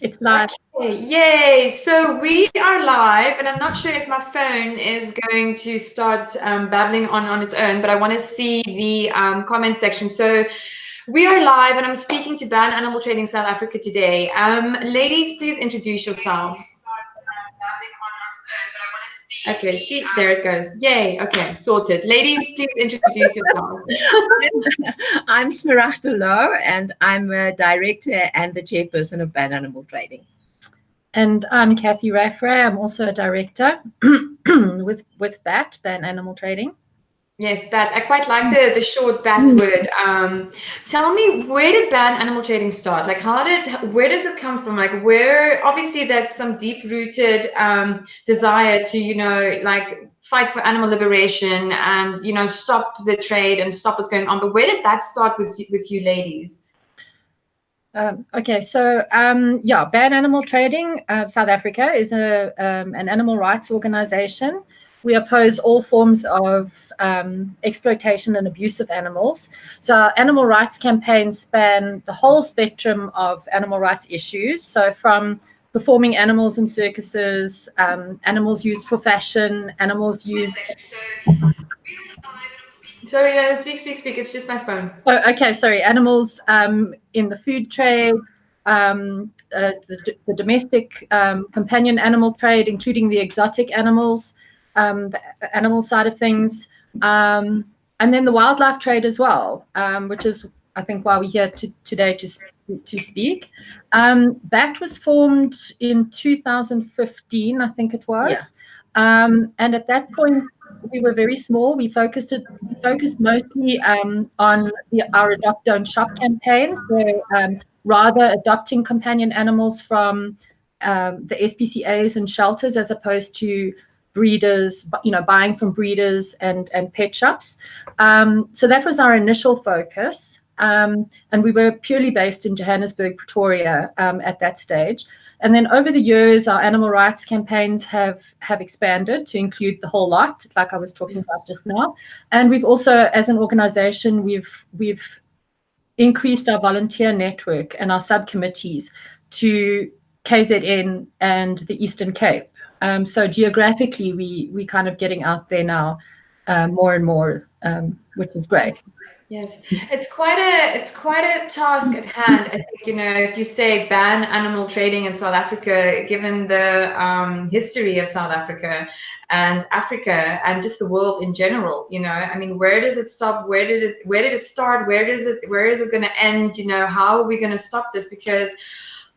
It's live. Okay, yay! So we are live, and I'm not sure if my phone is going to start babbling on its own, but I want to see the comment section. So we are live, and I'm speaking to Ban Animal Trading South Africa today. Ladies, please introduce yourselves. Okay, see, there it goes. Yay, okay, sorted. Ladies, please introduce yourselves. I'm Smaragda Low, and I'm a director and the chairperson of Ban Animal Trading. And I'm Kathy Raffray. I'm also a director with BAT, Ban Animal Trading. Yes, BAT. I quite like the short BAT word. Tell me, where did Ban Animal Trading start? Like, where does it come from? Like, obviously that's some deep-rooted desire to, like fight for animal liberation and, stop the trade and stop what's going on. But where did that start with you ladies? Okay, so Ban Animal Trading South Africa is an animal rights organization. We oppose all forms of exploitation and abuse of animals. So our animal rights campaigns span the whole spectrum of animal rights issues. So from performing animals in circuses, animals used for fashion, animals used... Sorry, speak. It's just my phone. Oh, okay, sorry. Animals in the food trade, the domestic companion animal trade, including the exotic animals, the animal side of things, and then the wildlife trade as well, which is, I think, why we're here today to speak. BAT was formed in 2015, I think it was. Yeah. And at that point, we were very small. We focused mostly on our Adopt Don't Shop campaign. So rather adopting companion animals from the SPCAs and shelters as opposed to breeders, buying from breeders and pet shops. So that was our initial focus. And we were purely based in Johannesburg, Pretoria at that stage. And then over the years, our animal rights campaigns have expanded to include the whole lot, like I was talking about just now. And we've also, as an organization, we've increased our volunteer network and our subcommittees to KZN and the Eastern Cape. So geographically, we kind of getting out there now more and more, which is great. Yes, it's quite a task at hand. I think, if you say ban animal trading in South Africa, given the history of South Africa and Africa and just the world in general, I mean, where does it stop? Where did it start? Where is it going to end? How are we going to stop this? Because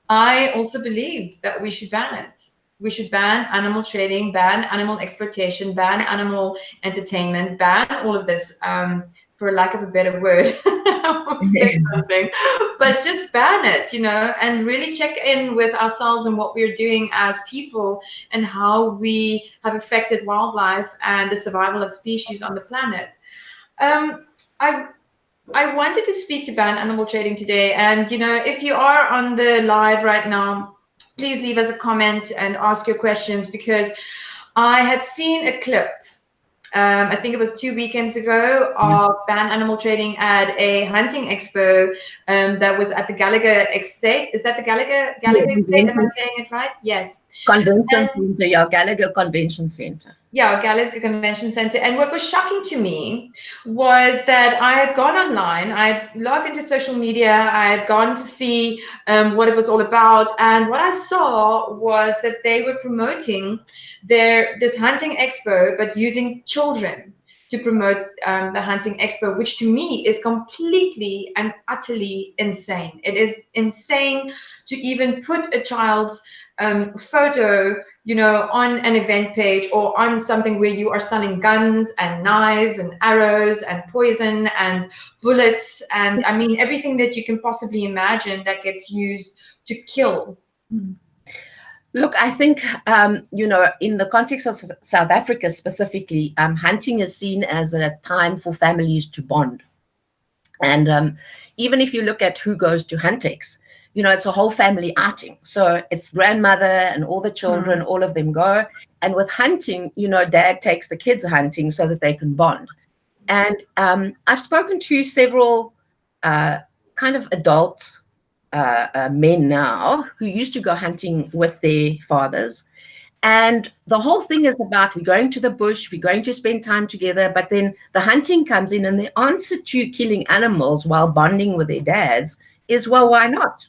I also believe that we should ban it. We should ban animal trading, ban animal exploitation, ban animal entertainment, ban all of this. For lack of a better word, I won't say something, but just ban it, and really check in with ourselves and what we're doing as people and how we have affected wildlife and the survival of species on the planet. I wanted to speak to ban animal trading today, and if you are on the live right now, please leave us a comment and ask your questions, because I had seen a clip. I think it was 2 weekends ago of Ban Animal Trading at a hunting expo that was at the Gallagher Estate. Is that the Gallagher Estate? Am I saying it right? Yes. Convention Center, yeah, Gallagher Convention Center. Yeah, Gallagher Convention Center. And what was shocking to me was that I had gone online, I had logged into social media, I had gone to see what it was all about. And what I saw was that they were promoting this hunting expo, but using children to promote the hunting expo, which to me is completely and utterly insane. It is insane to even put a child's photo, on an event page or on something where you are selling guns and knives and arrows and poison and bullets and, I mean, everything that you can possibly imagine that gets used to kill. Look, I think, in the context of South Africa specifically, hunting is seen as a time for families to bond. And even if you look at who goes to Huntex, it's a whole family outing. So it's grandmother and all the children, all of them go. And with hunting, dad takes the kids hunting so that they can bond. And I've spoken to several kind of adult men now who used to go hunting with their fathers. And the whole thing is about, we're going to the bush, we're going to spend time together, but then the hunting comes in, and the answer to killing animals while bonding with their dads is, well, why not?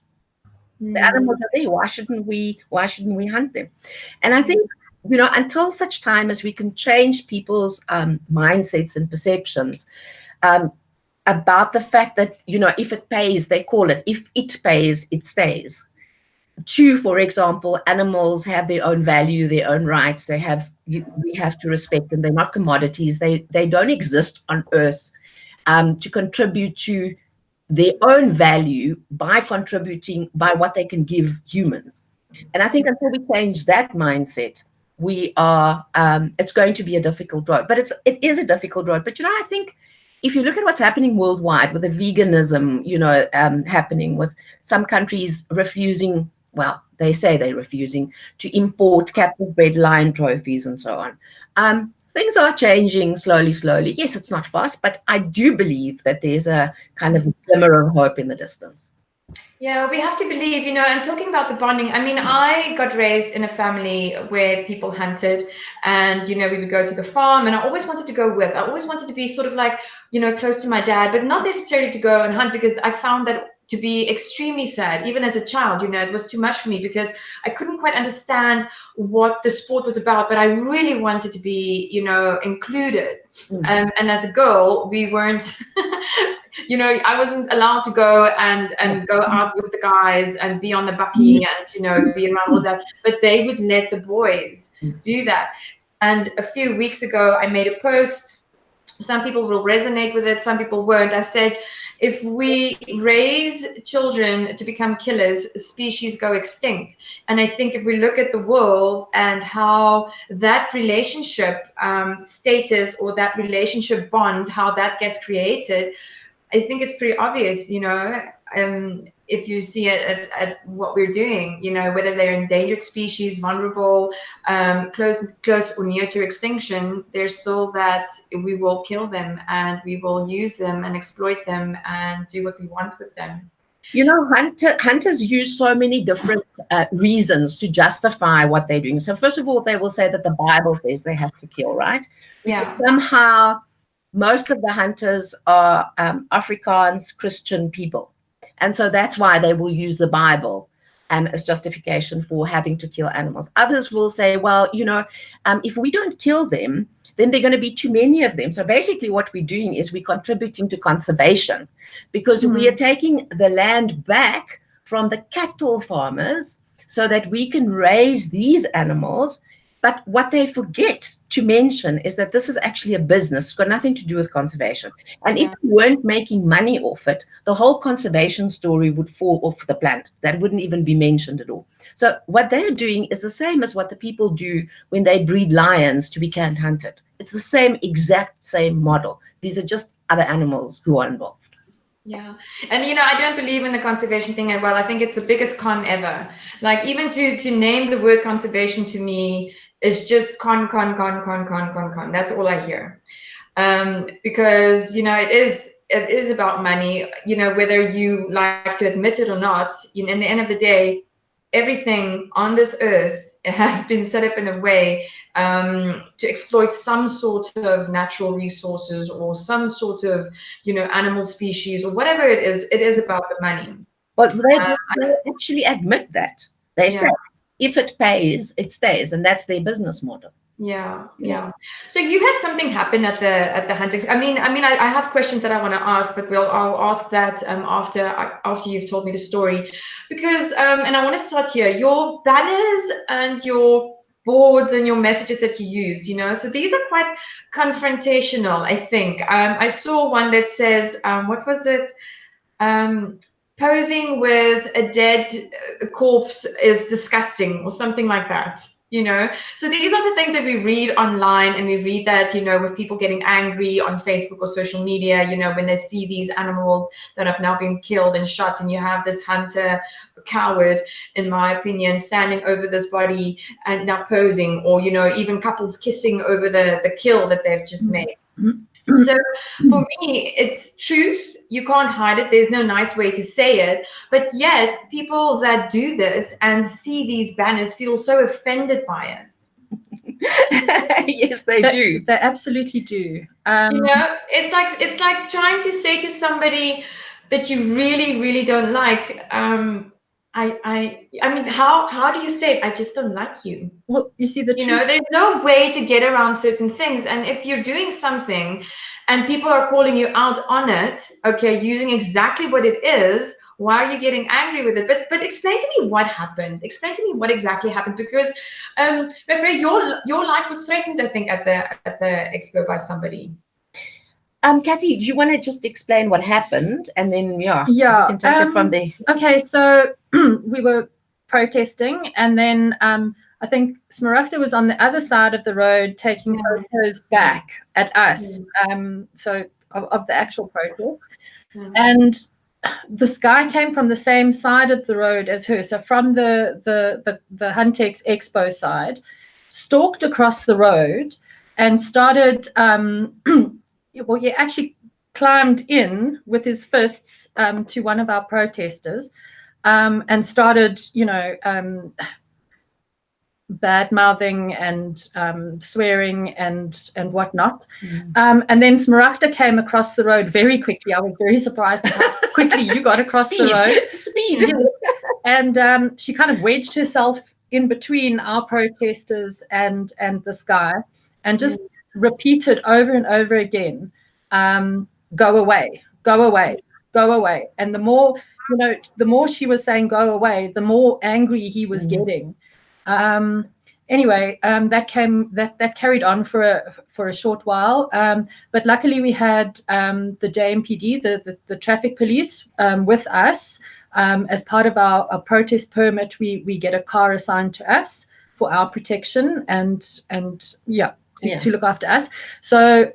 The animals are there. Why shouldn't we hunt them? And I think, until such time as we can change people's mindsets and perceptions about the fact that, if it pays, they call it. If it pays, it stays. Two, for example, animals have their own value, their own rights. We have to respect them. They're not commodities. They don't exist on Earth to contribute to their own value by contributing by what they can give humans. And I think until we change that mindset, it's going to be a difficult road. But it is a difficult road. But I think if you look at what's happening worldwide with the veganism, happening, with some countries refusing, well, they say they're refusing to import captive bred lion trophies and so on. Things are changing slowly. Yes, it's not fast, but I do believe that there's a kind of glimmer of hope in the distance. Yeah, we have to believe, and talking about the bonding, I mean, I got raised in a family where people hunted, and, we would go to the farm, and I always wanted to go with. I always wanted to be sort of like, close to my dad, but not necessarily to go and hunt, because I found that to be extremely sad, even as a child. It was too much for me because I couldn't quite understand what the sport was about, but I really wanted to be, included. And as a girl, we weren't, I wasn't allowed to go and go out with the guys and be on the bucky and, be around all that, but they would let the boys do that. And a few weeks ago, I made a post. Some people will resonate with it, some people won't. I said, if we raise children to become killers, species go extinct. And I think if we look at the world and how that relationship status or that relationship bond, how that gets created, I think it's pretty obvious, if you see it at what we're doing, whether they're endangered species, vulnerable, close or near to extinction, there's still that we will kill them and we will use them and exploit them and do what we want with them. Hunters use so many different reasons to justify what they're doing. So first of all, they will say that the Bible says they have to kill, right? Yeah. Somehow, most of the hunters are Afrikaans Christian people. And so that's why they will use the Bible as justification for having to kill animals. Others will say, well, if we don't kill them, then there are going to be too many of them. So basically what we're doing is we're contributing to conservation, because we are taking the land back from the cattle farmers so that we can raise these animals. But what they forget to mention is that this is actually a business. It's got nothing to do with conservation. And if we weren't making money off it, the whole conservation story would fall off the planet. That wouldn't even be mentioned at all. So what they're doing is the same as what the people do when they breed lions to be canned hunted. It's the exact same model. These are just other animals who are involved. Yeah. And, I don't believe in the conservation thing as well. I think it's the biggest con ever. Like, even to name the word conservation to me is just con. That's all I hear. Because, it is about money, whether you like to admit it or not. In the end of the day, everything on this earth, it has been set up in a way to exploit some sort of natural resources or some sort of, animal species or whatever it is about the money. But they actually admit that. They say, if it pays, it stays, and that's their business model. Yeah. So you had something happen at the huntings. I mean, I have questions that I want to ask, but I'll ask that after you've told me the story, because and I want to start here. Your banners and your boards and your messages that you use, so these are quite confrontational, I think. I saw one that says, what was it? Posing with a dead corpse is disgusting, or something like that. So these are the things that we read online, and we read that, with people getting angry on Facebook or social media, when they see these animals that have now been killed and shot, and you have this hunter, coward, in my opinion, standing over this body and now posing, or, even couples kissing over the kill that they've just made. So for me, it's truth You can't hide it. There's no nice way to say it. But yet, people that do this and see these banners feel so offended by it. Yes, they do. They absolutely do. It's like trying to say to somebody that you really, really don't like, I mean, how do you say it? I just don't like you. Well, you see, there's no way to get around certain things. And if you're doing something and people are calling you out on it, okay, using exactly what it is, why are you getting angry with it? But explain to me what happened. Explain to me what exactly happened, because my friend, your life was threatened, I think, at the expo by somebody. Kathy, do you want to just explain what happened, and then you can take it from there? Okay, so we were protesting, and then I think Smaragda was on the other side of the road taking photos back at us, so of the actual protest, and this guy came from the same side of the road as her, so from the Huntex Expo side, stalked across the road and started. Well, he actually climbed in with his fists to one of our protesters and started, bad-mouthing and swearing and whatnot. And then Smaragda came across the road very quickly. I was very surprised at how quickly you got across the road. Speed. And she kind of wedged herself in between our protesters and this guy and just repeated over and over again, go away, go away, go away. And the more she was saying go away, the more angry he was getting. Anyway, that carried on for a short while. But luckily we had the JMPD, the traffic police, with us. As part of our protest permit, we get a car assigned to us for our protection and to look after us. So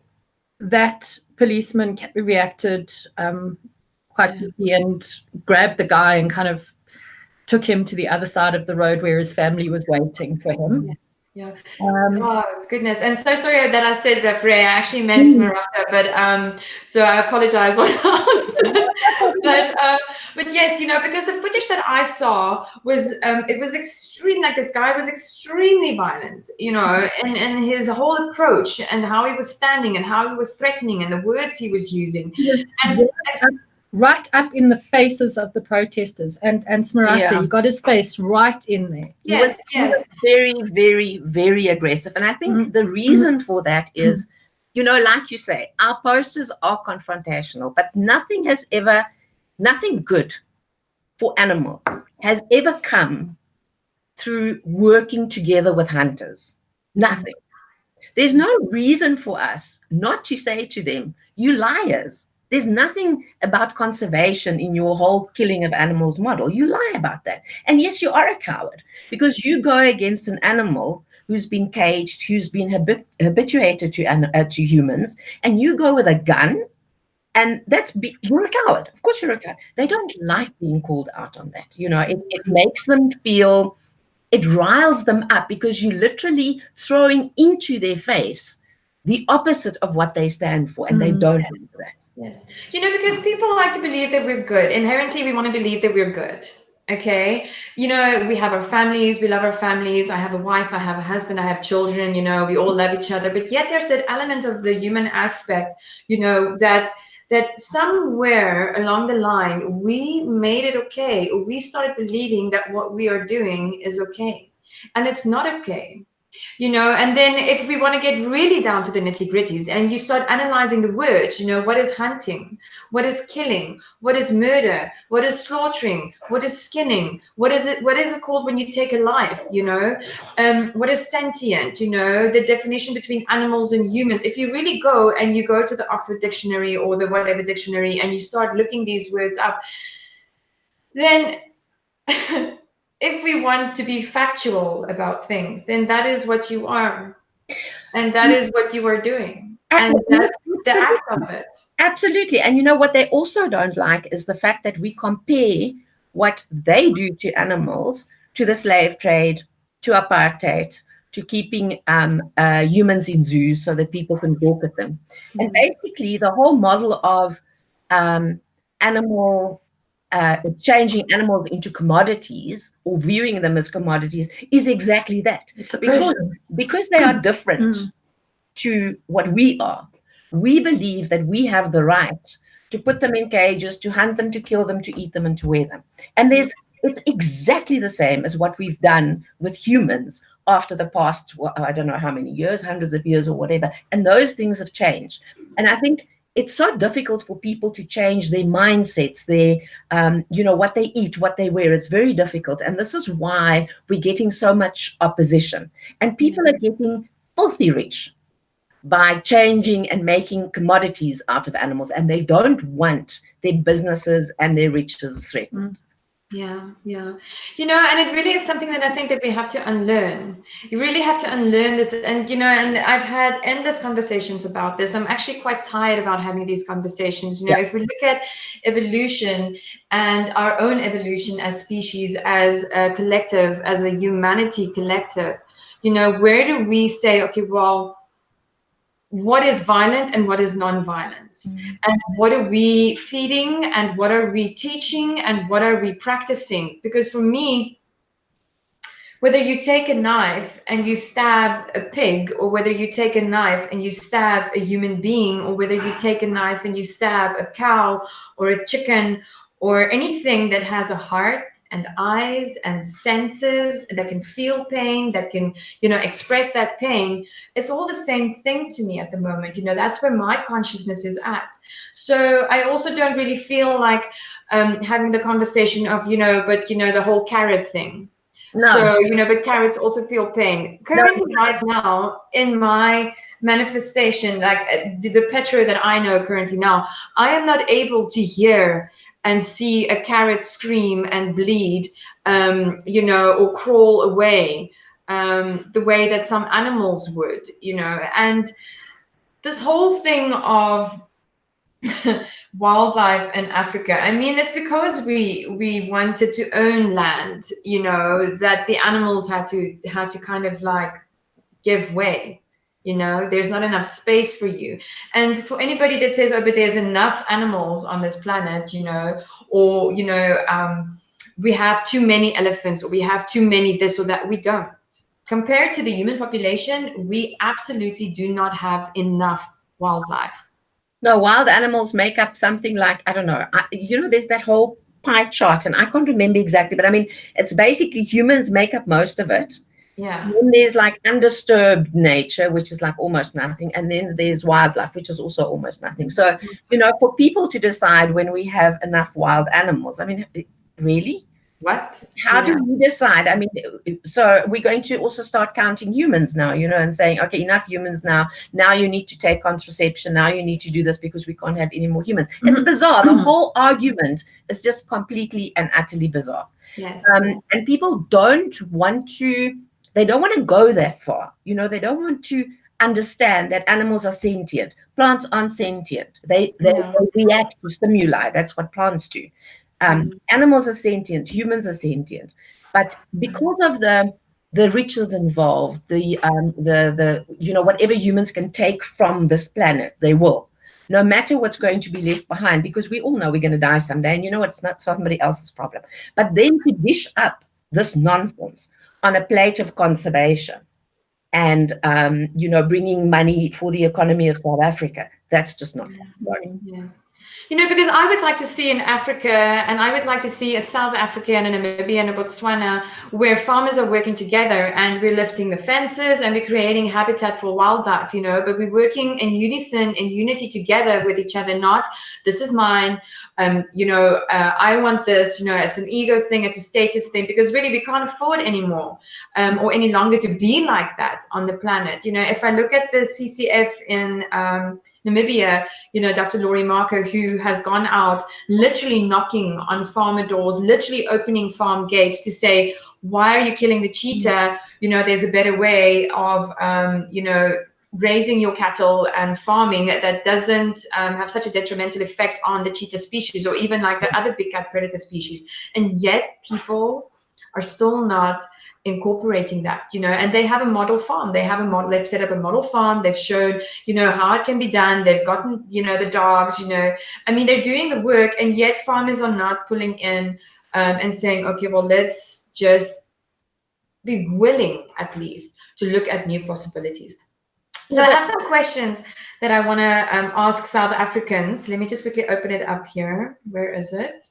that policeman reacted quite quickly and grabbed the guy and kind of took him to the other side of the road where his family was waiting for him. Oh goodness, and so sorry that I said referee. I actually meant Smaragda, but so I apologize on that. But yes, because the footage that I saw was it was extreme. Like, this guy was extremely violent, and his whole approach and how he was standing and how he was threatening and the words he was using, and right up in the faces of the protesters, and Smaragda, he got his face right in there. Yes. He was very, very, very aggressive. And I think the reason for that is, like you say, our posters are confrontational, but nothing good for animals has ever come through working together with hunters. Nothing. There's no reason for us not to say to them, you liars. There's nothing about conservation in your whole killing of animals model. You lie about that. And yes, you are a coward, because you go against an animal who's been caged, who's been habituated to humans, and you go with a gun, and you're a coward. Of course you're a coward. They don't like being called out on that. It makes them feel, it riles them up, because you're literally throwing into their face the opposite of what they stand for, and they don't do that. Yes. Because people like to believe that we're good. Inherently, we want to believe that we're good. Okay. We have our families. We love our families. I have a wife. I have a husband. I have children. We all love each other. But yet there's that element of the human aspect, that somewhere along the line, we made it okay. We started believing that what we are doing is okay. And it's not okay. And then if we want to get really down to the nitty-gritties, and you start analyzing the words, what is hunting, what is killing, what is murder, what is slaughtering, what is skinning, what is it called when you take a life, what is sentient, the definition between animals and humans. If you really go to the Oxford Dictionary or the whatever dictionary, and you start looking these words up, then if we want to be factual about things, then that is what you are. And that is what you are doing. And that's the act of it. Absolutely. And what they also don't like is the fact that we compare what they do to animals to the slave trade, to apartheid, to keeping humans in zoos so that people can walk at them. And basically the whole model of animal, changing animals into commodities or viewing them as commodities is exactly that. It's oppression. Because they are different to what we are. We believe that we have the right to put them in cages, to hunt them, to kill them, to eat them, and to wear them. And it's exactly the same as what we've done with humans after the past, I don't know how many years, hundreds of years or whatever. And those things have changed. And I think it's so difficult for people to change their mindsets, their, what they eat, what they wear. It's very difficult. And this is why we're getting so much opposition. And people are getting filthy rich by changing and making commodities out of animals, and they don't want their businesses and their riches threatened. Yeah. And it really is something that I think that we have to unlearn. You really have to unlearn this. And, and I've had endless conversations about this. I'm actually quite tired about having these conversations. If we look at evolution and our own evolution as species, as a collective, as a humanity collective, where do we say, okay, well, what is violent and what is non-violence, and what are we feeding and what are we teaching and what are we practicing? Because for me, whether you take a knife and you stab a pig, or whether you take a knife and you stab a human being, or whether you take a knife and you stab a cow or a chicken or anything that has a heart and eyes and senses, that can feel pain, that can, express that pain, it's all the same thing to me at the moment. That's where my consciousness is at. So I also don't really feel like having the conversation of, the whole carrot thing. No. So, but carrots also feel pain. Currently, right now, in my manifestation, like the PETRO that I know currently now, I am not able to hear and see a carrot scream and bleed, or crawl away the way that some animals would, and this whole thing of wildlife in Africa, I mean, it's because we wanted to own land, that the animals had to kind of like give way. There's not enough space for you. And for anybody that says, oh, but there's enough animals on this planet, or we have too many elephants, or we have too many this or that, we don't. Compared to the human population, we absolutely do not have enough wildlife. No, wild animals make up something like, I don't know, there's that whole pie chart, and I can't remember exactly, but I mean, it's basically humans make up most of it. Yeah. And then there's like undisturbed nature, which is like almost nothing. And then there's wildlife, which is also almost nothing. So, for people to decide when we have enough wild animals, I mean, really? What? How do we decide? I mean, so we're going to also start counting humans now, and saying, okay, enough humans now. Now you need to take contraception. Now you need to do this because we can't have any more humans. It's bizarre. The whole argument is just completely and utterly bizarre. Yes. And people don't want to go that far. They don't want to understand that animals are sentient. Plants aren't sentient. They react to stimuli. That's what plants do. Animals are sentient, humans are sentient, but because of the riches involved, the whatever humans can take from this planet, they will, no matter what's going to be left behind, because we all know we're going to die someday, and it's not somebody else's problem. But then to dish up this nonsense on a plate of conservation and bringing money for the economy of South Africa, that's just not right. Yes. Because I would like to see in Africa, and I would like to see a South Africa and a Namibia and a Botswana, where farmers are working together and we're lifting the fences and we're creating habitat for wildlife, but we're working in unison, in unity together with each other, not this is mine, I want this, it's an ego thing, it's a status thing, because really we can't afford anymore or any longer to be like that on the planet. If I look at the CCF in Namibia, Dr. Laurie Marco, who has gone out literally knocking on farmer doors, literally opening farm gates to say, why are you killing the cheetah? There's a better way of, raising your cattle and farming that doesn't have such a detrimental effect on the cheetah species, or even like the other big cat predator species. And yet people are still not incorporating that, and they have a model farm. They've set up a model farm. They've shown, how it can be done. They've gotten, the dogs, I mean, they're doing the work, and yet farmers are not pulling in and saying, okay, well, let's just be willing at least to look at new possibilities. So I have some questions that I want to ask South Africans. Let me just quickly open it up here. Where is it?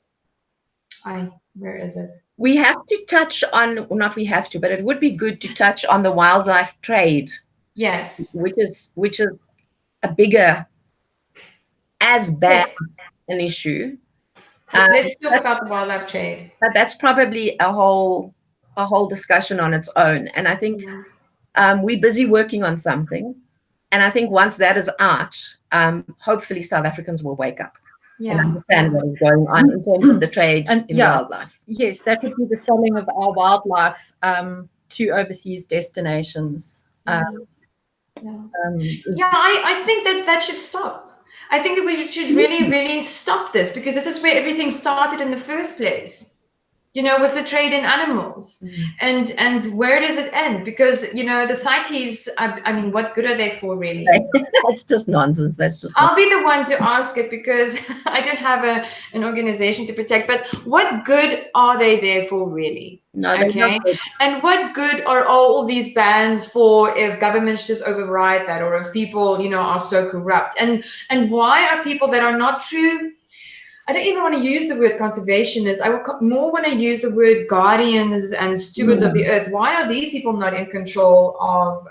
Where is it? We have to touch on, well, not we have to, but it would be good to touch on the wildlife trade. Yes. Which is a bigger, as bad an issue. Let's talk about the wildlife trade. But that's probably a whole discussion on its own. And I think we're busy working on something. And I think once that is out, hopefully South Africans will wake up and understand what is going on in terms of the trade in wildlife. Yes, that would be the selling of our wildlife to overseas destinations. I think that should stop. I think that we should really, really stop this, because this is where everything started in the first place. Was the trade in animals. And where does it end? Because, the CITES, I mean, what good are they for, really? That's just nonsense. I'll be the one to ask it, because I don't have an organization to protect. But what good are they there for, really? No, okay. And what good are all these bans for if governments just override that, or if people, are so corrupt? And why are people that are not true? I don't even want to use the word conservationists. I would more want to use the word guardians and stewards of the earth. Why are these people not in control of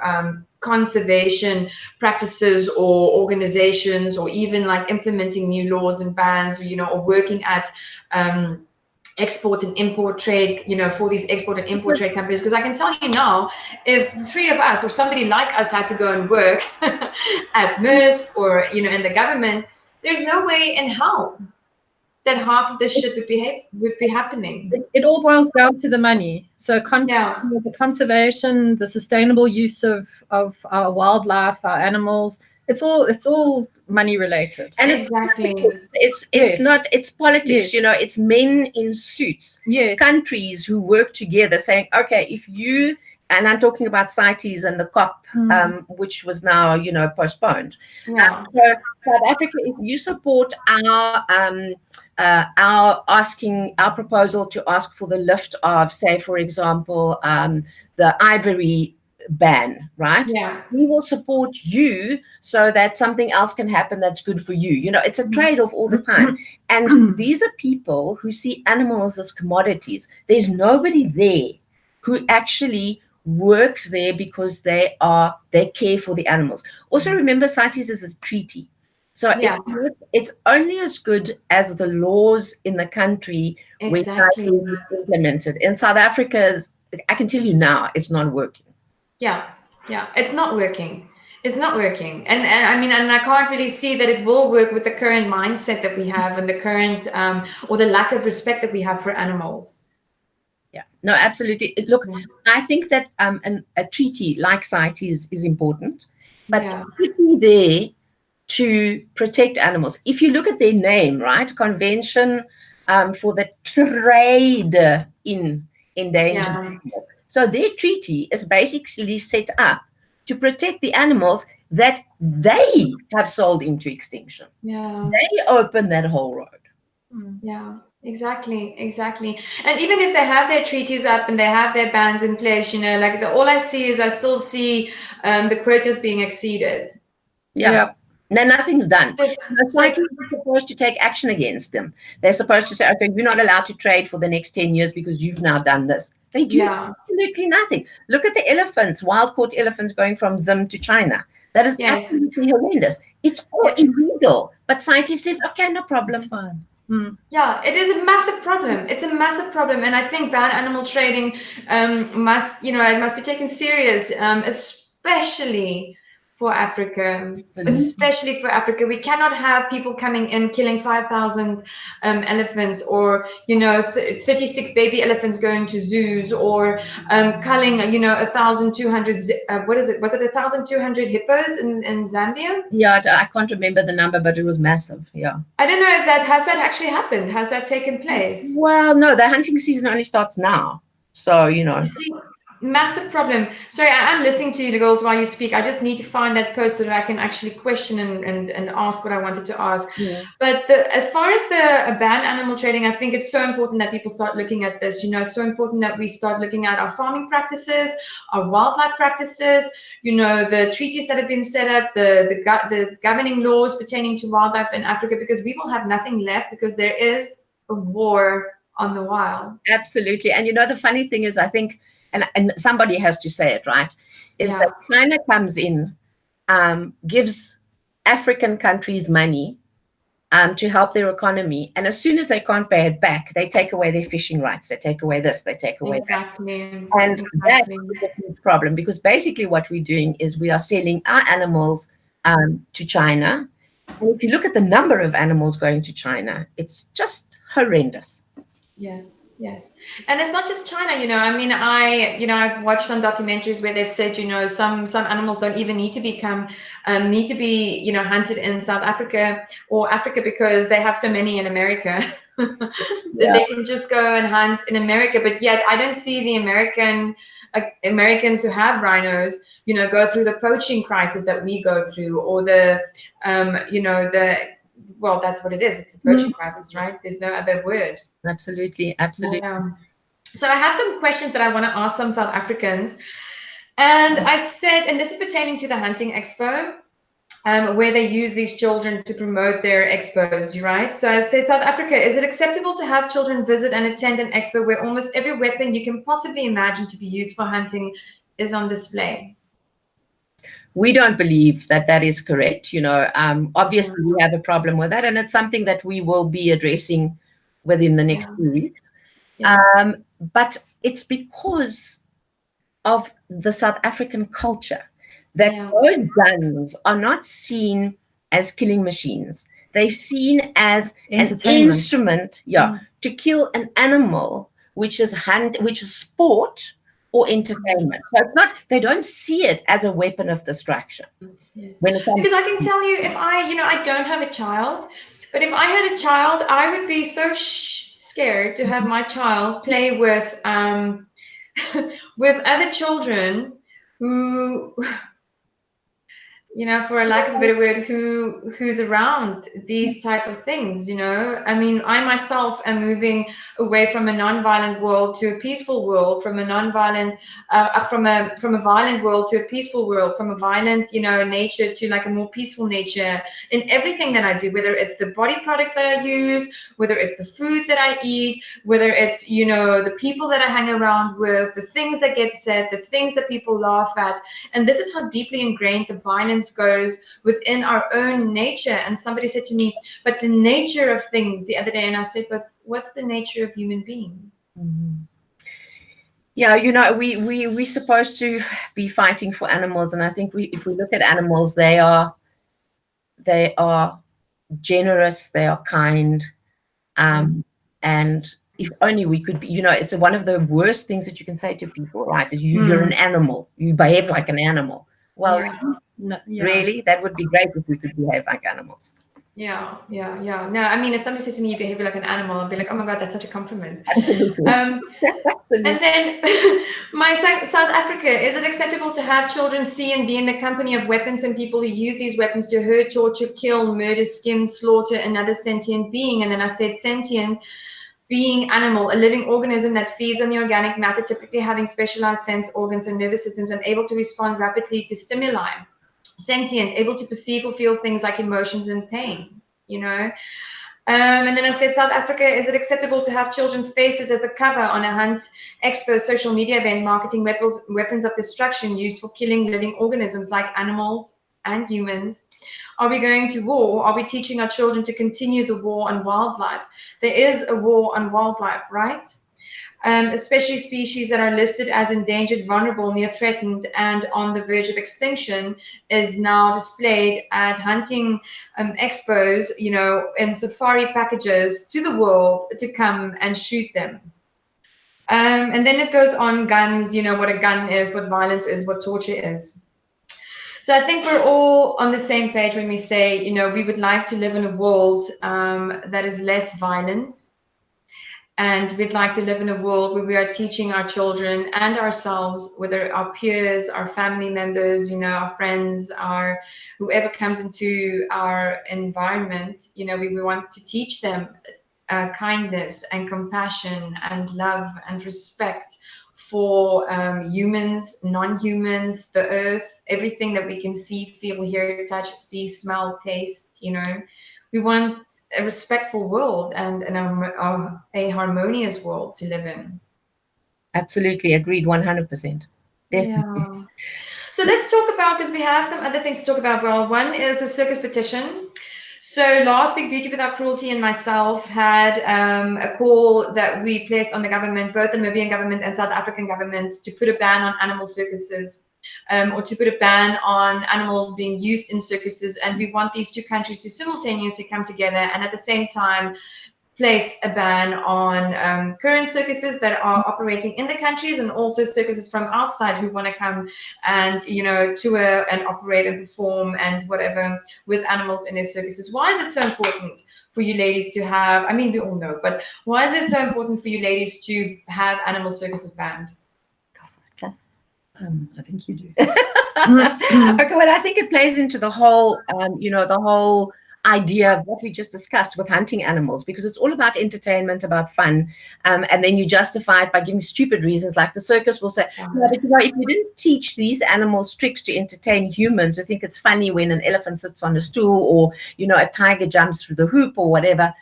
conservation practices or organizations, or even like implementing new laws and bans, or working at export and import trade, for these export and import trade companies? Because I can tell you now, if the three of us or somebody like us had to go and work at MERS or, in the government, there's no way in hell that half of this shit would be happening. It all boils down to the money. So the conservation, the sustainable use of our wildlife, our animals, it's all money related. And it's not, it's politics, Yes. It's men in suits, countries who work together saying, okay, if you, and I'm talking about CITES and the COP, which was now, postponed. Yeah. So South Africa, if you support our proposal to ask for the lift of, say, for example, the ivory ban, right? Yeah. We will support you so that something else can happen that's good for you. It's a trade-off all the time. And these are people who see animals as commodities. There's nobody there who actually works there because they care for the animals. Also, remember, CITES is a treaty. So it's only as good as the laws in the country where CITES is implemented. In South Africa, I can tell you now, it's not working. Yeah, it's not working. It's not working. And I mean, and I can't really see that it will work with the current mindset that we have and the current or the lack of respect that we have for animals. Yeah, no, absolutely. Look, I think that a treaty like CITES is important, but it should be there to protect animals. If you look at their name, right, Convention for the Trade in Endangered Animals. So their treaty is basically set up to protect the animals that they have sold into extinction. Yeah. They open that whole road. Yeah. Exactly. And even if they have their treaties up and they have their bans in place, all I still see the quotas being exceeded. Yeah. No, nothing's done. CITES is supposed to take action against them. They're supposed to say, okay, you're not allowed to trade for the next 10 years because you've now done this. They do absolutely nothing. Look at the elephants, wild-caught elephants going from Zim to China. That is absolutely horrendous. It's all illegal. But CITES says, okay, no problem. It's fine. Yeah, it is a massive problem. It's a massive problem, and I think banned animal trading must be taken serious, especially for Africa. Especially for Africa, we cannot have people coming in killing 5,000 elephants, or 36 baby elephants going to zoos, or culling 1,200. What is it? Was it 1,200 hippos in Zambia? Yeah, I can't remember the number, but it was massive. Yeah. I don't know if that actually happened. Has that taken place? Well, no, the hunting season only starts now, so You see, massive problem. Sorry, I'm listening to you, the girls, while you speak. I just need to find that post so that I can actually question and ask what I wanted to ask. Yeah. But as far as the ban animal trading, I think it's so important that people start looking at this. You know, it's so important that we start looking at our farming practices, our wildlife practices, you know, the treaties that have been set up, the governing laws pertaining to wildlife in Africa, because we will have nothing left because there is a war on the wild. Absolutely. And you know, the funny thing is, I think, and somebody has to say it, right, is Yeah. that China comes in, gives African countries money to help their economy. And as soon as they can't pay it back, they take away their fishing rights. They take away this, they take away Exactly. that. And that's a huge problem, because basically what we're doing is we are selling our animals to China. And if you look at the number of animals going to China, it's just horrendous. Yes, yes. And it's not just China, you know. I mean, I've watched some documentaries where they've said, you know, some animals don't even need to be, you know, hunted in South Africa or Africa because they have so many in America that they can just go and hunt in America. But yet I don't see the Americans who have rhinos, you know, go through the poaching crisis that we go through, or well, that's what it is. It's the poaching crisis, right? There's no other word. Absolutely, absolutely. Yeah. So I have some questions that I want to ask some South Africans. And I said, and this is pertaining to the hunting expo, where they use these children to promote their expos, right? So I said, South Africa, is it acceptable to have children visit and attend an expo where almost every weapon you can possibly imagine to be used for hunting is on display? We don't believe that that is correct. You know, obviously we have a problem with that, and it's something that we will be addressing within the next few weeks. Yes. But it's because of the South African culture that those guns are not seen as killing machines. They're seen as an instrument, to kill an animal, which is sport or entertainment. So it's not, they don't see it as a weapon of distraction. Yes. Because I can tell you, if I don't have a child, but if I had a child, I would be so scared to have my child play with with other children who, you know, for a lack of a better word, who's around these type of things, you know. I mean, I myself am moving away from a non-violent world to a peaceful world, from a non-violent, from a violent world to a peaceful world, from a violent, you know, nature to like a more peaceful nature in everything that I do, whether it's the body products that I use, whether it's the food that I eat, whether it's, you know, the people that I hang around with, the things that get said, the things that people laugh at. And this is how deeply ingrained the violence goes within our own nature. And somebody said to me, but the nature of things, the other day, and I said, but what's the nature of human beings? Yeah, you know, we're supposed to be fighting for animals, and I think if we look at animals, they are generous, they are kind, and if only we could be, you know, it's one of the worst things that you can say to people, right, is you're an animal, you behave like an animal. Well, really, that would be great if we could behave like animals. Yeah. No, I mean, if somebody says to me, you behave like an animal, I'll be like, oh my God, that's such a compliment. And then South Africa, is it acceptable to have children see and be in the company of weapons and people who use these weapons to hurt, torture, kill, murder, skin, slaughter another sentient being? And then I said sentient being, animal, a living organism that feeds on the organic matter, typically having specialized sense organs and nervous systems and able to respond rapidly to stimuli. Sentient, able to perceive or feel things like emotions and pain, you know. And then I said, South Africa, is it acceptable to have children's faces as the cover on a hunt expo social media event marketing weapons of destruction used for killing living organisms like animals and humans? Are we going to war? Are we teaching our children to continue the war on wildlife? There is a war on wildlife, right? Especially species that are listed as endangered, vulnerable, near threatened, and on the verge of extinction, is now displayed at hunting expos, you know, in safari packages to the world to come and shoot them. And then it goes on guns, you know, what a gun is, what violence is, what torture is. So I think we're all on the same page when we say, you know, we would like to live in a world that is less violent, And we'd like to live in a world where we are teaching our children and ourselves, whether our peers, our family members, our friends, our whoever comes into our environment, we want to teach them kindness and compassion and love and respect for humans, non-humans, the earth, everything that we can see, feel, hear, touch, see, smell, taste. We want a respectful world and a harmonious world to live in. Absolutely agreed, 100%. Definitely. Yeah. So let's talk about, because we have some other things to talk about. Well, one is the circus petition. So last week, Beauty Without Cruelty and myself had a call that we placed on the government, both the Namibian government and South African government, to put a ban on animal circuses. Or to put a ban on animals being used in circuses. And we want these two countries to simultaneously come together and at the same time place a ban on current circuses that are operating in the countries, and also circuses from outside who want to come and tour and operate and perform and whatever with animals in their circuses. Why is it so important for you ladies to have, I mean, we all know, but why is it so important for you ladies to have animal circuses banned? I think you do. Okay, well, I think it plays into the whole, the whole idea of what we just discussed with hunting animals, because it's all about entertainment, about fun, and then you justify it by giving stupid reasons, like the circus will say, no, but if you didn't teach these animals tricks to entertain humans, I think it's funny when an elephant sits on a stool, or a tiger jumps through the hoop or whatever.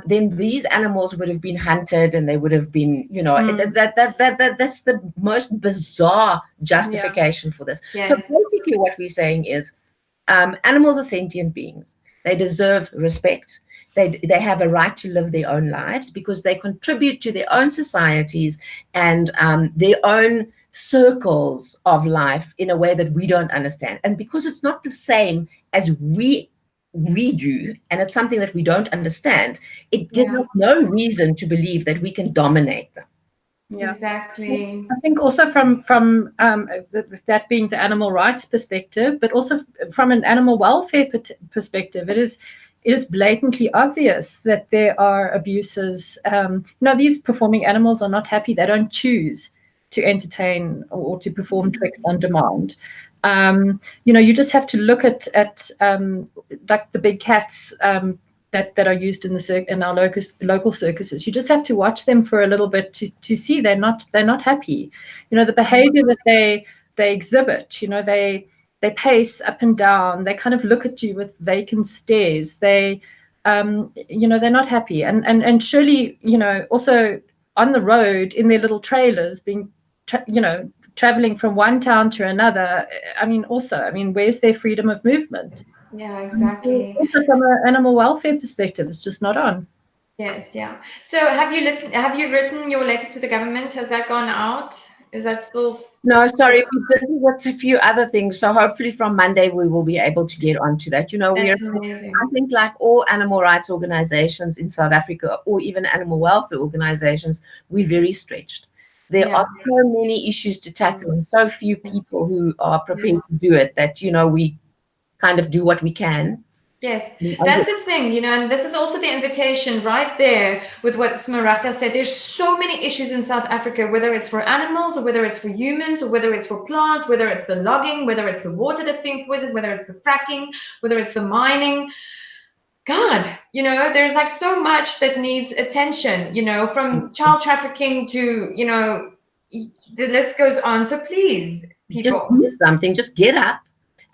Then these animals would have been hunted, and they would have been, that's the most bizarre justification for this. Yes. So basically what we're saying is animals are sentient beings. They deserve respect. They have a right to live their own lives because they contribute to their own societies and their own circles of life in a way that we don't understand. And because it's not the same as we do, and it's something that we don't understand, it gives us no reason to believe that we can dominate them. Yeah. Exactly. I think also from that being the animal rights perspective, but also from an animal welfare perspective, it is blatantly obvious that there are abuses. These performing animals are not happy. They don't choose to entertain or to perform tricks on demand. You just have to look at like the big cats that are used in our local circuses. You just have to watch them for a little bit to see they're not happy. The behavior that they exhibit. They pace up and down. They kind of look at you with vacant stares. They're not happy. And surely also on the road in their little trailers being traveling from one town to another. Where's their freedom of movement? Yeah, exactly. Also from an animal welfare perspective, it's just not on. Yes, yeah. So have you written your letters to the government? Has that gone out? Is that still? No, sorry, we're busy with a few other things. So hopefully from Monday we will be able to get onto that. That's amazing. I think like all animal rights organizations in South Africa, or even animal welfare organizations, we're very stretched. There are so many issues to tackle and so few people who are prepared to do it that, we kind of do what we can. Yes, that's the thing, and this is also the invitation right there with what Smaragda said. There's so many issues in South Africa, whether it's for animals or whether it's for humans or whether it's for plants, whether it's the logging, whether it's the water that's being poisoned, whether it's the fracking, whether it's the mining. God, there's like so much that needs attention, from child trafficking to, the list goes on. So please, people. Just do something, just get up.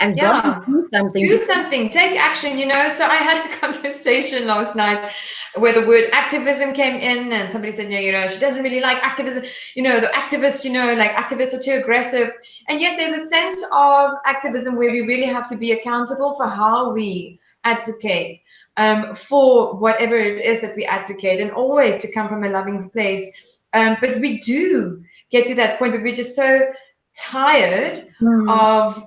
And do something. Do something. Take action. So I had a conversation last night where the word activism came in, and somebody said, she doesn't really like activism. The activists, like activists are too aggressive. And yes, there's a sense of activism where we really have to be accountable for how we advocate for whatever it is that we advocate, and always to come from a loving place. But we do get to that point, but we're just so tired of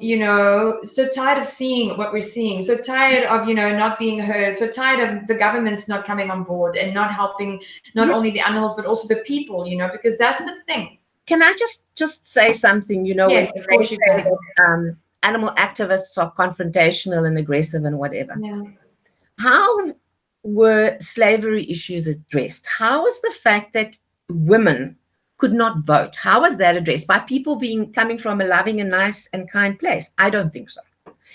so tired of seeing what we're seeing, so tired of not being heard, so tired of the governments not coming on board and not helping not only the animals but also the people, because that's the thing. Can I just say something? Yes, of course you can. That, animal activists are confrontational and aggressive and whatever. How were slavery issues addressed? How was the fact that women could not vote? How was that addressed? By people coming from a loving and nice and kind place? I don't think so.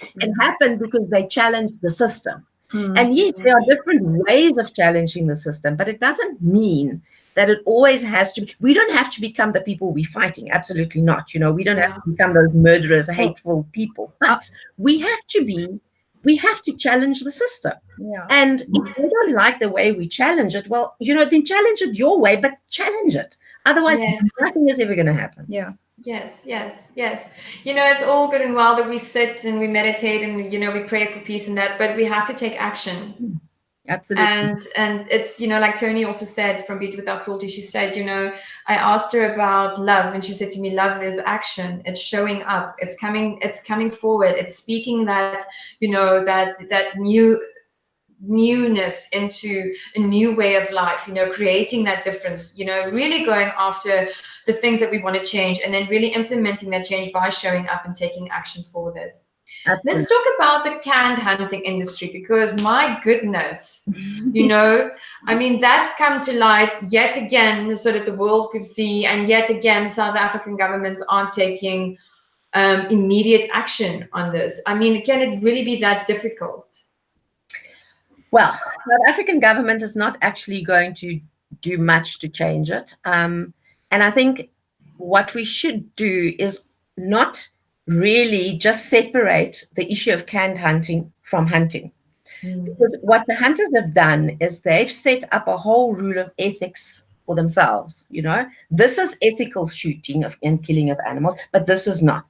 It happened because they challenged the system. And yes, there are different ways of challenging the system, but it doesn't mean that it always has to be. We don't have to become the people we're fighting. Absolutely not. You know, we don't have to become those murderous, hateful people. But we have to challenge the system. Yeah. And if we don't like the way we challenge it, well, you know, then challenge it your way, but challenge it. Otherwise, nothing is ever going to happen. Yeah. Yes. You know, it's all good and well that we sit and we meditate and, you know, we pray for peace and that, but we have to take action. Absolutely. And it's, you know, like Tony also said from Beauty Without Cruelty, she said, you know, I asked her about love and she said to me, love is action. It's showing up. It's coming forward. It's speaking that, you know, that newness into a new way of life, you know, creating that difference, you know, really going after the things that we want to change and then really implementing that change by showing up and taking action for this. Absolutely. Let's talk about the canned hunting industry, because my goodness, you know, I mean, that's come to light yet again so that the world could see, and yet again, South African governments aren't taking immediate action on this. I mean, can it really be that difficult? Well, South African government is not actually going to do much to change it. And I think what we should do is not really just separate the issue of canned hunting from hunting. Because what the hunters have done is they've set up a whole rule of ethics for themselves. You know, this is ethical shooting and killing of animals, but this is not.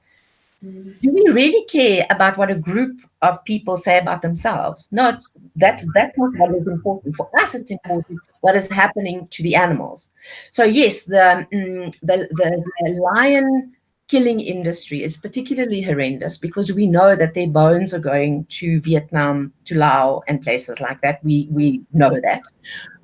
Do we really care about what a group of people say about themselves? No, that's not what is important. For us, it's important what is happening to the animals. So yes, the lion killing industry is particularly horrendous because we know that their bones are going to Vietnam, to Laos, and places like that. We know that.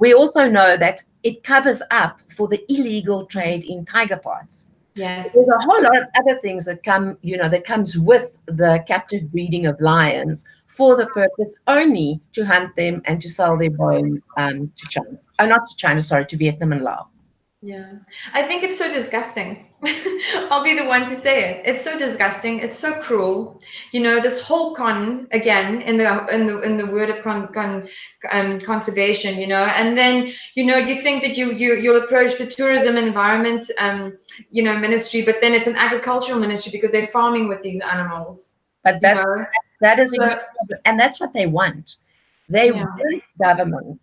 We also know that it covers up for the illegal trade in tiger parts. Yes. There's a whole lot of other things that come, you know, that comes with the captive breeding of lions for the purpose only to hunt them and to sell their bones to China. Oh, not to China, sorry, to Vietnam and Laos. Yeah, I think it's so disgusting. I'll be the one to say it. It's so disgusting. It's so cruel. You know, this whole again in the word of conservation. You know, and then you know you think that you'll approach the tourism environment you know ministry, but then it's an agricultural ministry because they're farming with these animals. But that is and that's what they want. They want government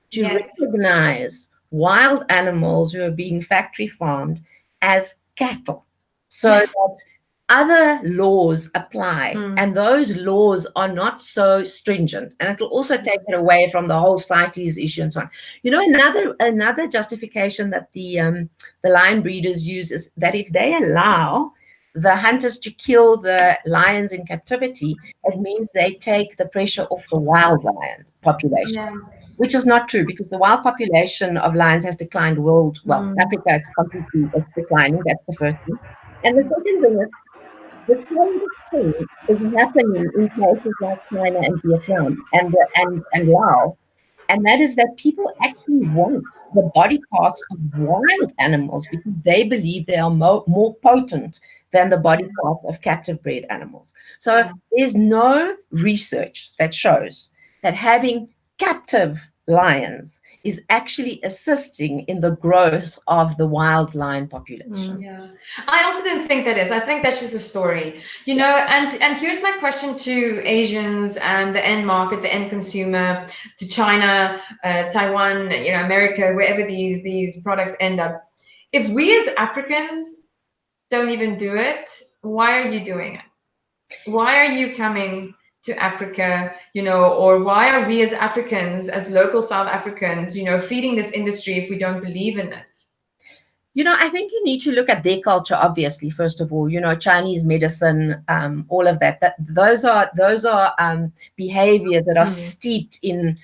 to recognize wild animals who are being factory farmed as cattle, so that other laws apply, and those laws are not so stringent, and it'll also take it away from the whole CITES issue and so on. You know, another justification that the lion breeders use is that if they allow the hunters to kill the lions in captivity, it means they take the pressure off the wild lion population. Which is not true, because the wild population of lions has declined Africa, it's completely declining. That's the first thing. And the second thing is, the same thing is happening in places like China and Vietnam and Laos. And that is that people actually want the body parts of wild animals because they believe they are more potent than the body parts of captive bred animals. So there's no research that shows that having captive lions is actually assisting in the growth of the wild lion population. Yeah, I also didn't think that is. I think that's just a story, you know. And here's my question to Asians and the end market, the end consumer, to China, Taiwan, you know, America, wherever these products end up. If we as Africans don't even do it, why are you doing it? Why are you coming to Africa, you know, or why are we as Africans, as local South Africans, you know, feeding this industry if we don't believe in it? You know, I think you need to look at their culture, obviously, first of all, you know, Chinese medicine, all of that. Those are behaviors that are steeped in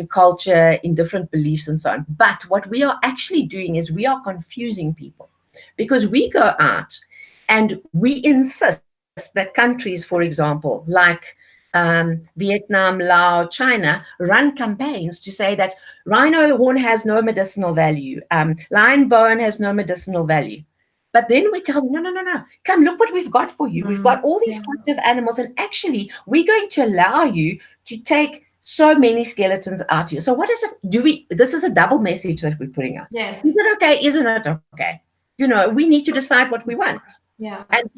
culture, in different beliefs and so on. But what we are actually doing is we are confusing people, because we go out and we insist that countries, for example, like Vietnam, Laos, China, run campaigns to say that rhino horn has no medicinal value, lion bone has no medicinal value. But then we tell them, no, no, no, no, come look what we've got for you. We've got all these captive animals, and actually we're going to allow you to take so many skeletons out here. So what is it? This is a double message that we're putting out. Yes. Is it okay? Isn't it okay? You know, we need to decide what we want. Yeah. And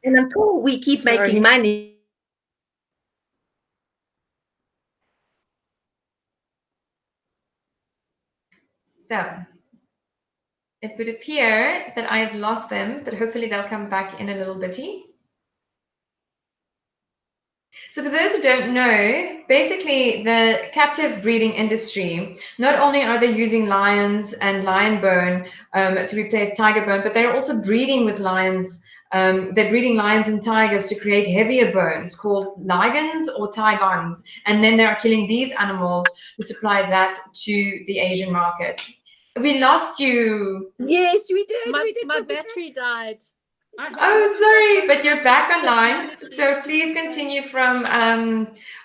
until we keep making money. So it would appear that I have lost them, but hopefully they'll come back in a little bitty. So for those who don't know, basically the captive breeding industry, not only are they using lions and lion bone to replace tiger bone, but they're also breeding with lions. They're breeding lions and tigers to create heavier bones called ligans or tigons. And then they're killing these animals to supply that to the Asian market. We lost you. Yes, we did. My battery died. Oh, sorry, but you're back online. So please continue from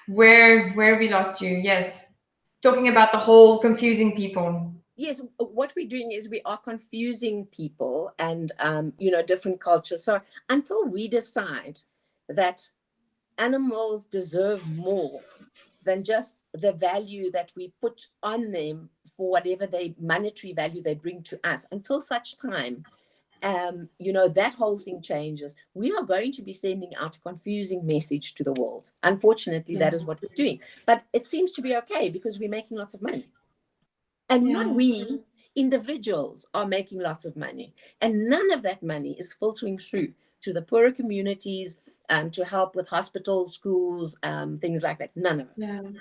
where we lost you. Yes, talking about the whole confusing people. Yes, what we're doing is we are confusing people and different cultures. So until we decide that animals deserve more than just the value that we put on them for whatever monetary value they bring to us, until such time that whole thing changes, we are going to be sending out a confusing message to the world. Unfortunately, that is what we're doing. But it seems to be okay because we're making lots of money. And not we, individuals, are making lots of money. And none of that money is filtering through to the poorer communities, to help with hospitals, schools, things like that. None of it.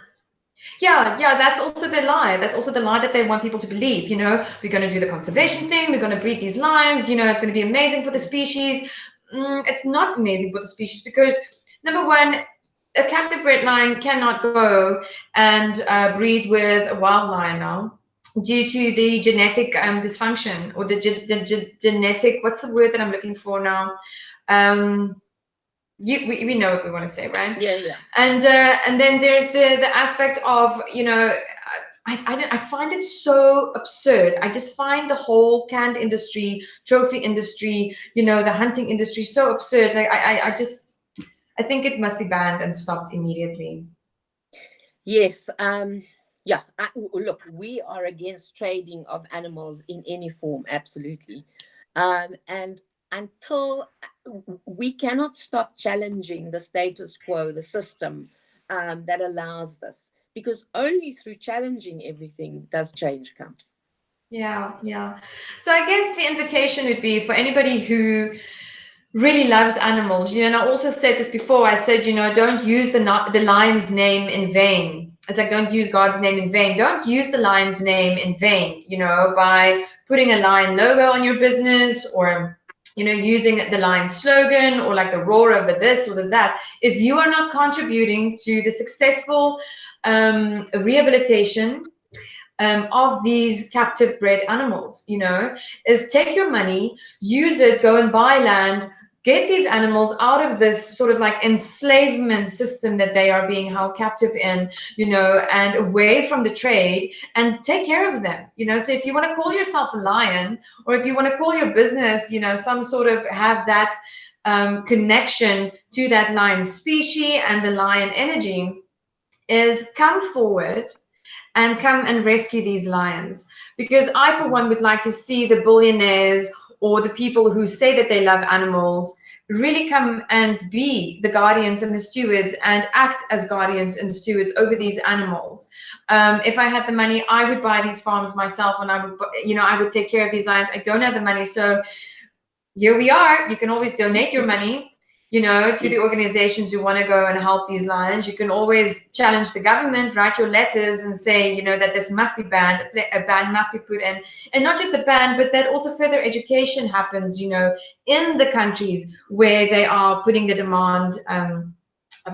Yeah, that's also the lie. That's also the lie that they want people to believe. We're going to do the conservation thing. We're going to breed these lions. It's going to be amazing for the species. It's not amazing for the species because, number one, a captive bred lion cannot go and breed with a wild lion now due to the genetic dysfunction or the genetic, what's the word that I'm looking for now? We know what we want to say, right? Yeah. And then there's the aspect of I find it so absurd. I just find the whole canned industry, trophy industry, the hunting industry so absurd. Like I think it must be banned and stopped immediately. Yes. Look, we are against trading of animals in any form, absolutely. And until we cannot stop challenging the status quo, the system that allows this, because only through challenging everything does change come. Yeah. So I guess the invitation would be for anybody who really loves animals. And I also said this before. I said, don't use the lion's name in vain. It's like, don't use God's name in vain. Don't use the lion's name in vain, by putting a lion logo on your business or, using the lion slogan or like the roar of the this or the that. If you are not contributing to the successful rehabilitation of these captive bred animals, is take your money, use it, go and buy land, get these animals out of this sort of like enslavement system that they are being held captive in, and away from the trade, and take care of them, So if you want to call yourself a lion, or if you want to call your business, some sort of have that connection to that lion species and the lion energy, is come forward and come and rescue these lions. Because I, for one, would like to see the billionaires or the people who say that they love animals really come and be the guardians and the stewards and act as guardians and stewards over these animals. If I had the money, I would buy these farms myself, and I would take care of these lions. I don't have the money, so here we are. You can always donate your money, to the organizations who want to go and help these lions. You can always challenge the government, write your letters and say, that this must be banned, a ban must be put in. And not just the ban, but that also further education happens, in the countries where they are putting the demand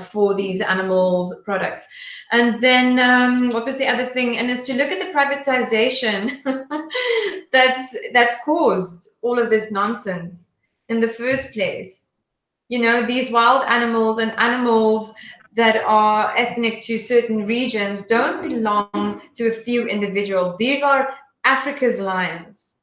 for these animals products. And then what was the other thing? And is to look at the privatization that's caused all of this nonsense in the first place. These wild animals and animals that are ethnic to certain regions don't belong to a few individuals. These are Africa's lions.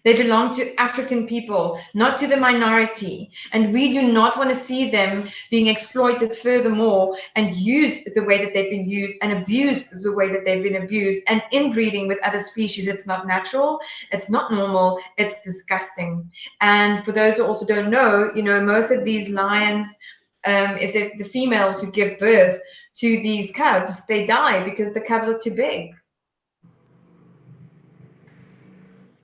They belong to African people, not to the minority. And we do not want to see them being exploited furthermore and used the way that they've been used and abused the way that they've been abused. And inbreeding with other species, it's not natural, it's not normal, it's disgusting. And for those who also don't know, most of these lions, if they're the females who give birth to these cubs, they die because the cubs are too big.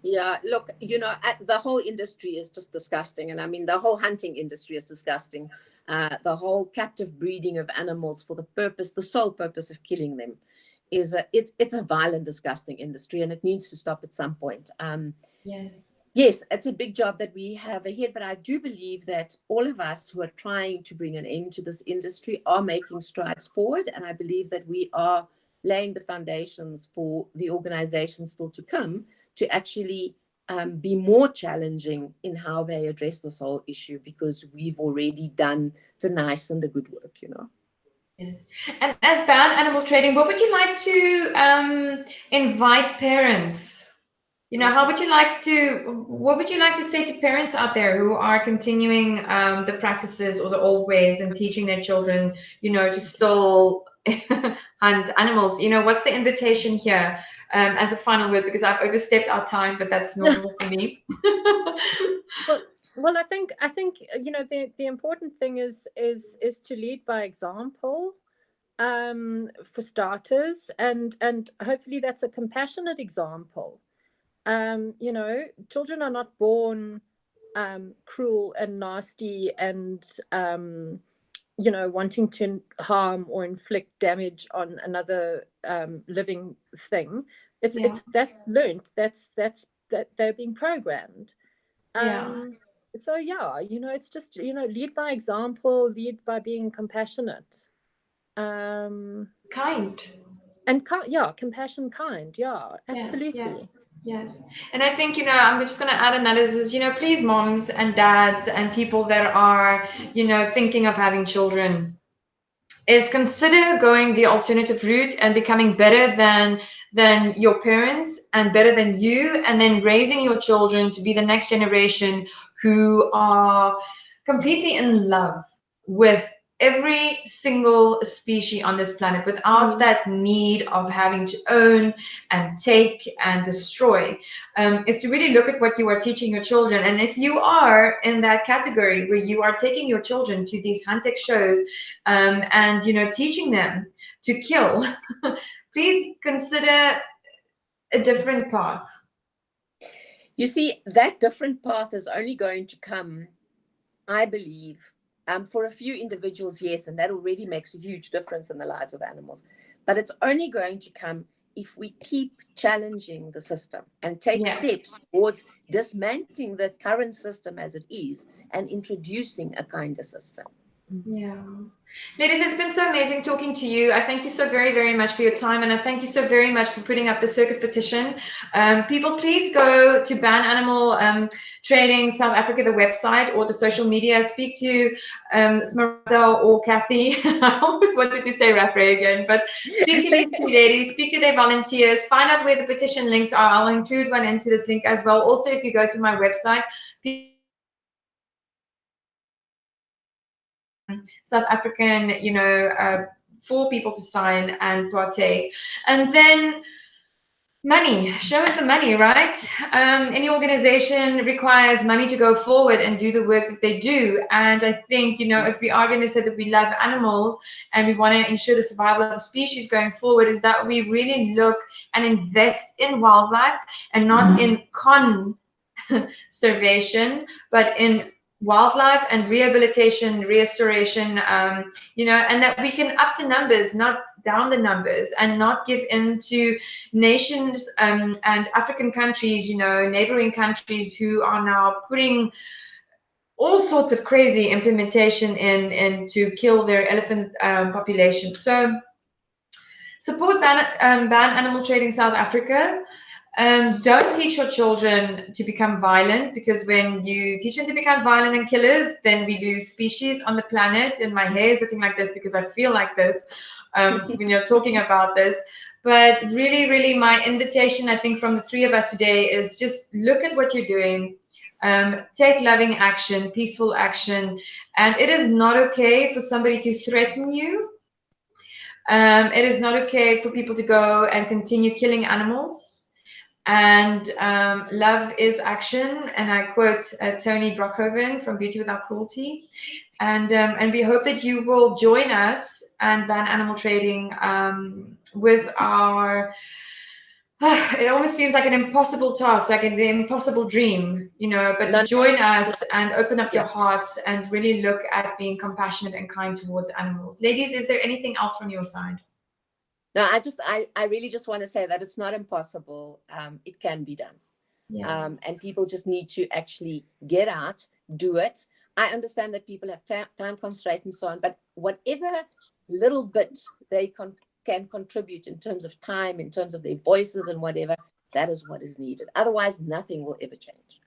Yeah, look, the whole industry is just disgusting. And I mean, the whole hunting industry is disgusting. The whole captive breeding of animals for the sole purpose of killing them it's a violent, disgusting industry, and it needs to stop at some point. Yes, it's a big job that we have ahead, but I do believe that all of us who are trying to bring an end to this industry are making strides forward. And I believe that we are laying the foundations for the organizations still to come to actually be more challenging in how they address this whole issue, because we've already done the nice and the good work, Yes. And as ban animal trading, what would you like to invite parents? What would you like to say to parents out there who are continuing the practices or the old ways and teaching their children, to still hunt animals? What's the invitation here as a final word? Because I've overstepped our time, but that's normal for me. Well, I think the important thing is to lead by example, for starters, and hopefully that's a compassionate example. Children are not born cruel and nasty and wanting to harm or inflict damage on another living thing. That's learned. That they're being programmed. So it's just lead by example, lead by being compassionate, kind, and compassion, kind. Absolutely. Yes. And I think, I'm just going to add another is, please, moms and dads and people that are, thinking of having children, is consider going the alternative route and becoming better than your parents and better than you, and then raising your children to be the next generation who are completely in love with every single species on this planet without that need of having to own and take and destroy, is to really look at what you are teaching your children. And if you are in that category where you are taking your children to these hunt-tech shows and teaching them to kill, please consider a different path. You see, that different path is only going to come, I believe, for a few individuals, yes, and that already makes a huge difference in the lives of animals. But it's only going to come if we keep challenging the system and take steps towards dismantling the current system as it is and introducing a kinder system. Yeah. Ladies, it's been so amazing talking to you. I thank you so very, very much for your time, and I thank you so very much for putting up the circus petition. People, please go to Ban Animal Trading South Africa, the website, or the social media. Speak to Smartha or Kathy. I always wanted to say Raffray again, but speak to these two ladies, speak to their volunteers, find out where the petition links are. I'll include one into this link as well. Also, if you go to my website, South African, for people to sign and partake. And then money, show us the money, right? Any organization requires money to go forward and do the work that they do. And I think, if we are going to say that we love animals and we want to ensure the survival of the species going forward, is that we really look and invest in wildlife and not in conservation, but in wildlife and rehabilitation, restoration, and that we can up the numbers, not down the numbers, and not give in to nations and African countries, neighboring countries who are now putting all sorts of crazy implementation in to kill their elephant population. So support Ban Animal Trading South Africa. Don't teach your children to become violent, because when you teach them to become violent and killers, then we lose species on the planet. And my hair is looking like this because I feel like this when you're talking about this. But really, really, my invitation, I think, from the three of us today is just look at what you're doing. Take loving action, peaceful action. And it is not okay for somebody to threaten you. It is not okay for people to go and continue killing animals. And love is action. And I quote Tony Brockhoven from Beauty Without Cruelty. And we hope that you will join us and ban animal trading with our, it almost seems like an impossible task, like the impossible dream, you know, but join us and open up your hearts and really look at being compassionate and kind towards animals. Ladies, is there anything else from your side? No, I really just want to say that it's not impossible. It can be done. Yeah. And people just need to actually get out, do it. I understand that people have time constraints and so on, but whatever little bit they can contribute in terms of time, in terms of their voices and whatever, that is what is needed. Otherwise, nothing will ever change.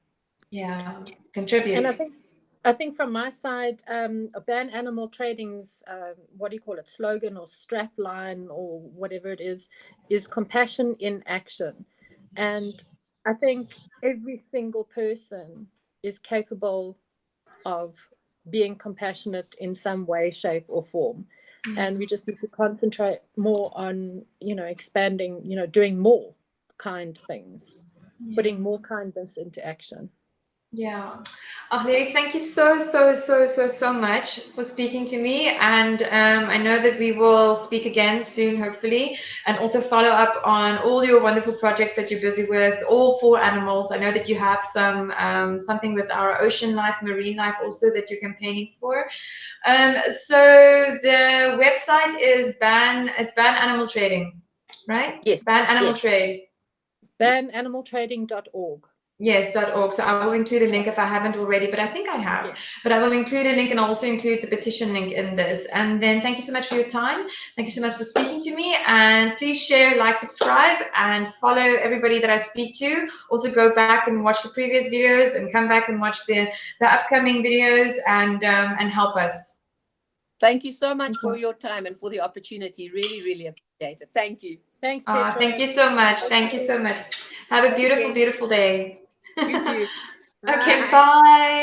Yeah, contribute. And I think from my side, ban animal trading's, what do you call it, slogan or strap line or whatever it is compassion in action. And I think every single person is capable of being compassionate in some way, shape, or form. And we just need to concentrate more on, you know, expanding, you know, doing more kind things, putting more kindness into action. Yeah. Oh, ladies, thank you so much for speaking to me. And I know that we will speak again soon, hopefully, and also follow up on all your wonderful projects that you're busy with, all for animals. I know that you have something with our ocean life, marine life also that you're campaigning for. So the website is ban animal trading, right? Yes. Ban animal trade. Bananimalcircuses.org. Yes, .org. So I will include a link if I haven't already, but I think I have. Yes. But I will include a link and also include the petition link in this. And then thank you so much for your time. Thank you so much for speaking to me. And please share, like, subscribe, and follow everybody that I speak to. Also go back and watch the previous videos and come back and watch the upcoming videos and help us. Thank you so much for your time and for the opportunity. Really, really appreciate it. Thank you. Thanks, PETRO. Thank you so much. Thank you so much. Have a beautiful, beautiful day. You too. Okay, bye.